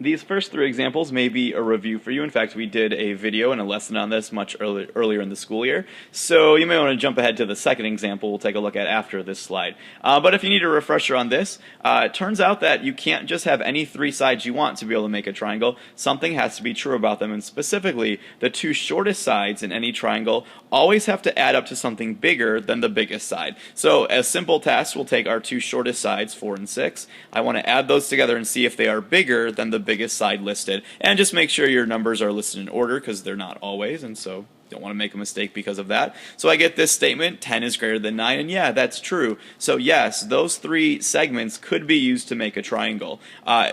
These first three examples may be a review for you. In fact, we did a video and a lesson on this much earlier in the school year. So you may want to jump ahead to the second example we'll take a look at after this slide. But if you need a refresher on this, it turns out that you can't just have any three sides you want to be able to make a triangle. Something has to be true about them, and specifically, the two shortest sides in any triangle always have to add up to something bigger than the biggest side. So as simple tasks, we'll take our two shortest sides, 4 and 6. I want to add those together and see if they are bigger than the biggest side listed, and just make sure your numbers are listed in order because they're not always, and so don't want to make a mistake because of that. So I get this statement, 10 is greater than 9, and yeah, that's true. So yes, those three segments could be used to make a triangle.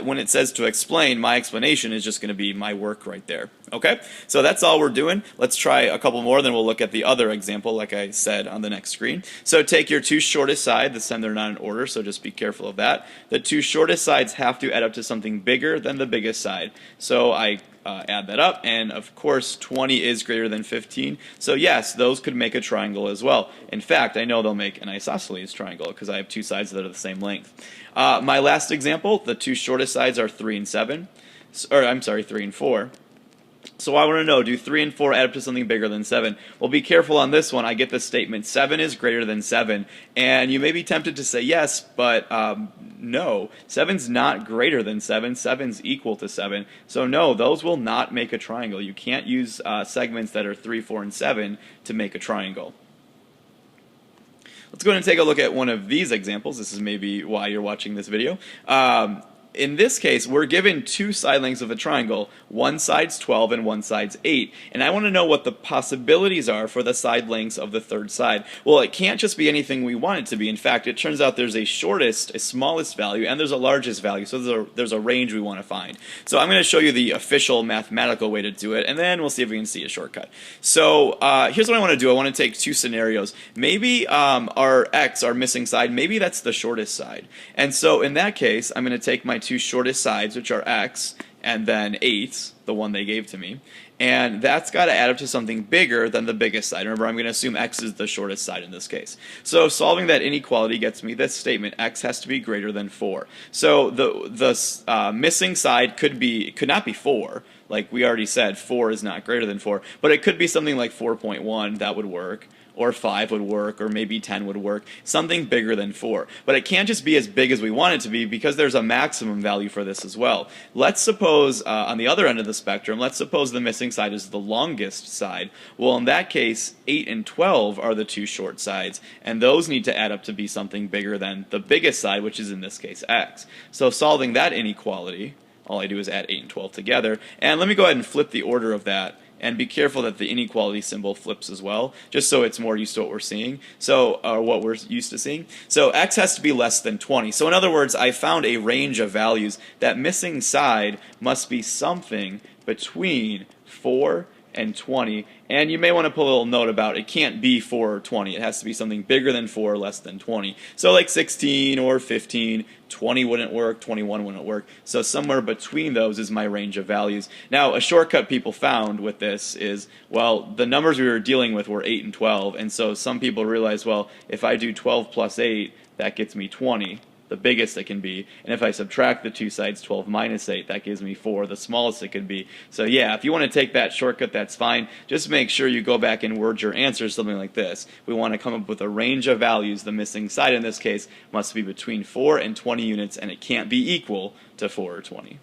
When it says to explain, my explanation is just going to be my work right there. Okay, so that's all we're doing. Let's try a couple more, then we'll look at the other example like I said on the next screen. So take your two shortest sides. This time they're not in order, so just be careful of that. The two shortest sides have to add up to something bigger than the biggest side. So I add that up, and of course 20 is greater than 15, so yes, those could make a triangle as well. In fact, I know they'll make an isosceles triangle because I have two sides that are the same length. My last example, the two shortest sides are 3 and 7, or I'm sorry, 3 and 4. So I want to know, do 3 and 4 add up to something bigger than 7? Well, be careful on this one. I get the statement 7 is greater than 7, and you may be tempted to say yes, but no, 7's not greater than 7. 7's equal to 7. So no, those will not make a triangle. You can't use segments that are 3, 4, and 7 to make a triangle. Let's go ahead and take a look at one of these examples. This is maybe why you're watching this video. In this case, we're given two side lengths of a triangle. One side's 12 and one side's 8. And I want to know what the possibilities are for the side lengths of the third side. Well, it can't just be anything we want it to be. In fact, it turns out there's a shortest, a smallest value, and there's a largest value. So there's a range we want to find. So I'm going to show you the official mathematical way to do it, and then we'll see if we can see a shortcut. So here's what I want to do. I want to take two scenarios. Maybe our x, our missing side, maybe that's the shortest side. And so in that case, I'm going to take my two shortest sides, which are x, and then 8, the one they gave to me, and that's got to add up to something bigger than the biggest side. Remember, I'm going to assume x is the shortest side in this case. So solving that inequality gets me this statement, x has to be greater than 4. So the missing side could not be 4. Like we already said, 4 is not greater than 4, but it could be something like 4.1, that would work. Or 5 would work, or maybe 10 would work, something bigger than 4. But it can't just be as big as we want it to be because there's a maximum value for this as well. Let's suppose, on the other end of the spectrum, let's suppose the missing side is the longest side. Well, in that case, 8 and 12 are the two short sides, and those need to add up to be something bigger than the biggest side, which is in this case x. So solving that inequality, all I do is add 8 and 12 together, and let me go ahead and flip the order of that. And be careful that the inequality symbol flips as well, just so it's more used to what we're seeing. So, what we're used to seeing. So x has to be less than 20. So in other words, I found a range of values. That missing side must be something between 4 and 20. And you may want to put a little note about it can't be 4 or 20. It has to be something bigger than 4 or less than 20. So like 16 or 15, 20 wouldn't work, 21 wouldn't work. So somewhere between those is my range of values. Now, a shortcut people found with this is, well, the numbers we were dealing with were 8 and 12. And so some people realize, well, if I do 12 plus 8, that gets me 20. The biggest it can be, and if I subtract the two sides, 12 minus 8, that gives me 4, the smallest it could be. So yeah, if you want to take that shortcut, that's fine. Just make sure you go back and word your answers something like this. We want to come up with a range of values. The missing side in this case must be between 4 and 20 units, and it can't be equal to 4 or 20.